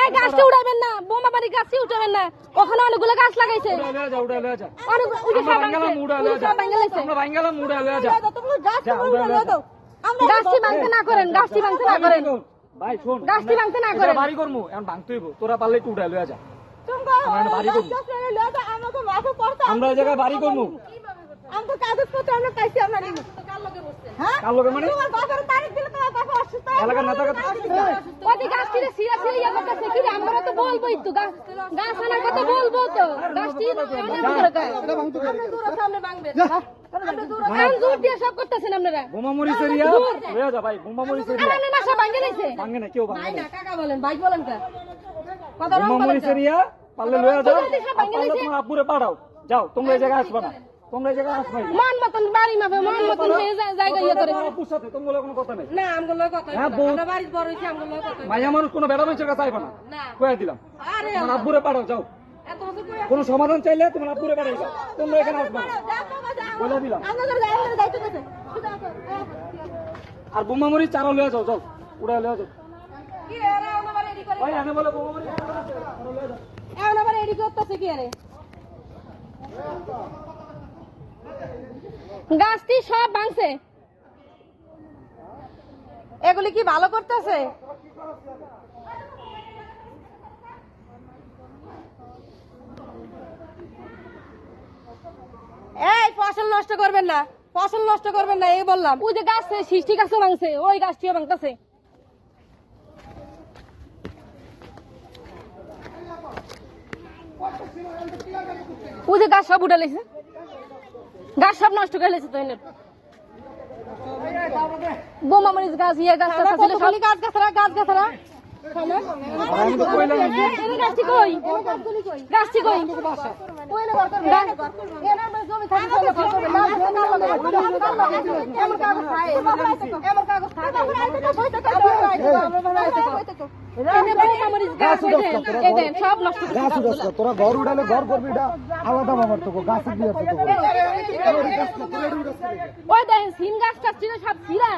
এই গাছটা উড়াবেন না, বোমা বাড়ি গাছটি উঠাবেন না। ওখানে অনেকগুলো গাছ লাগাইছে। গাছটি ভাঙতে না করেন, গাছটি ভাঙতে না করেন। ভাই শোন, গাছটি ভাঙতে না করেন। বাড়ি করমু, এখন ভাঙতে হইব। তোরা পারলে একটু উড়াই লয়ে যা। আমরা এই জায়গায় বাড়ি করমু। আমরা কাগজপত্র আমরা পাইছি, আমরা নিব। কার লগে মানে? তোমার বাবার তারিখ দিলে তোমার বাবা অসুস্থ। এলাকার নেতা কথা ওই গাছটিরে সিরিয়াসলি ইয়া করতেছে কি রে? আমরা তো বলবোই তো, গাছ আনার কথা বলবো তো। গাছটি অনেক দূরে গায়। সামনে ভাঙবে। আমরা দূরে কান জোর দিয়ে সব করতেছেন আপনারা। বোমা মরিচ এরিয়া লয়ে যা ভাই, বোমা মরিচ এরিয়া। আরে না সব ভাঙে দিয়েছে। ভাঙে না, কেউ ভাঙে না। কাকা বলেন, ভাই বলেন কা? কথা রং বোমা বলেন। মরিচ এরিয়া পারলে লয়ে যাও। পারলে তোমার আব্বুরে পাঠাও। যাও, তোমরা এই জায়গায় আসবা না। তোমরা এই জায়গায় আসবাই না। মান মতন বাড়ি মাপে, মান মতন হয়ে যায় জায়গা ইয়া করে। আব্বুর সাথে তোমার কোনো কথা নাই। না আমগো লয় কথা। আমরা বাড়ি বড় হইছে, আমগো লয় কথা। মাইয়া মানুষ কোনো বেড়া মানুষের কাছে আইবা না। না কইয়া দিলাম। আরে তোমার আব্বুরে পাঠাও, যাও। এত বছর কই কোনো সমাধান চাইলে তোমার আব্বুরে পাঠাই যাও। তোমরা এখানে আসবা না। বলে দিলাম। আমাদের গায়ের দায়িত্ব দিতে। আর বোমা মরিচ চারও লয়ে যাও, যাও। উড়াই লয়ে যাও। কি এরা আমার রেডি করে। ভাই এনে বলে বোমা মরিচ চারও লয়ে যাও। এখন আবার রেডি করতেছে কি আরে? গাছটি সব ভাঙছে। এগুলি কি ভালো করতেছে? এই ফসল নষ্ট করবেন না, ফসল নষ্ট করবেন না, এই বললাম। ওই যে গাছ সৃষ্টি গাছও ভাঙছে, ওই গাছটিও ভাঙতেছে। ওই যে গাছ সব উঠে লেছে, গাছ সব নষ্ট করে লেছে। তো বোমা মরিচ গাছ, ইয়ে গাছ ছিল সব গাছ গাছরা গাছটি কই? গাছটি কই? সব নষ্ট। তোরা ঘর উঠালে ঘর করবি, এটা আলাদা ব্যাপার। তো গাছ দিয়ে ওই দেখেন সিম গাছ টাছ ছিল সব ছিঁড়া।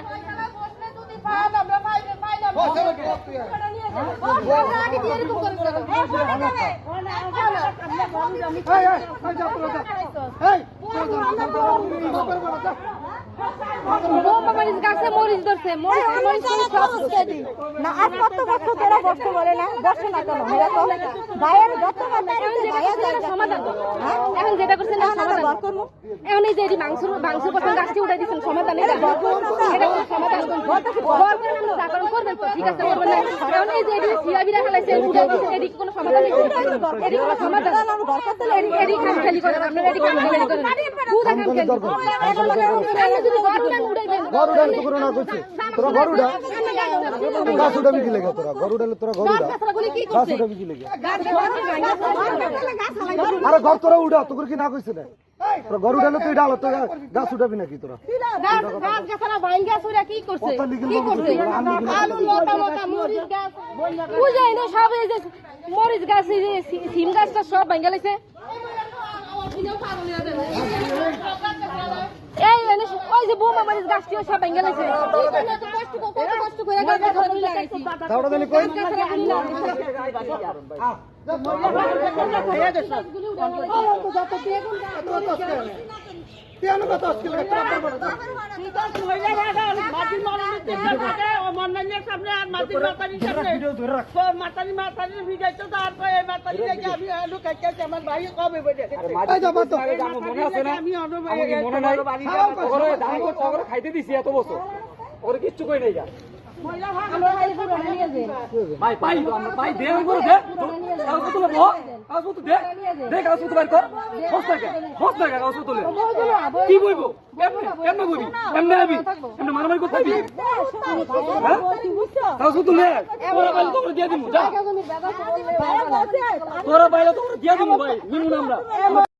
মরিচ গাছে মরিচ ধরছে, মরিচ না আজ কত বছর ধরে বসতে বলে না, বসে না কেন? এরা তো ভাইয়ের যত সমাধান। এখন যেটা করছেন সমাধান করবো। এখন এই যে এটি মাংস করছেন, গাছটি উঠাই দিচ্ছেন, সমাধান এটা সমাধান করবেন তো, ঠিক আছে করবেন না। এখন এই যে এটি সিরা বিরা খেলাইছে, উঠাই দিচ্ছেন, এটি কোনো সমাধান নেই। এটি কোনো সমাধান, এটি কাম খালি করেন আপনারা, এটি কাম খালি করেন। পুরা কাম খালি যদি ঘর উঠান উঠাইবেন, ঘর উঠালে তো করে না করছে। তোরা ঘর উঠা, গাছ উঠাবি কি লেগে? তোরা ঘর উঠালে তোরা ঘর উঠা, গাছ উঠাবি কি লেগে? আরে ঘর তোরা উঠা, তোর কি না কইছে না? তোরা ঘর উঠালে তুই ডাল, তোরা গাছ উঠাবি নাকি? তোরা কি করছে? আলু মোটা মোটা মরিচ গাছ, বুঝাই না সব। এই যে মরিচ গাছ, এই যে সিম গাছটা সব ভাঙ্গা লাইছে। এই ওই যে বোমা মরিচ গাছটিও সব ভাঙ্গা লাইছে। কষ্ট করে গাছগুলো লাগাইছি। দাওড়া দেনি কই? খাইতে দিছি এত বছর, ওরে কিচ্ছু কই নাই। ভাই ভাই আমরা ভাই দে করে দে, কাগজ তুলে বল, কাগজ তুলে দে, কাগজ তুলে বের কর। বস না কাগজ তুলে কি বইবো? কেমনে বইবি? কেমনে আবি? কেমনে মারামারি করতে দিবি? কাগজ তুলে তোরা বাইরে তোমরা দিয়ে দিমু, যা তোরা বাইরে তোমরা দিয়ে দিমু ভাই, নিমু না আমরা।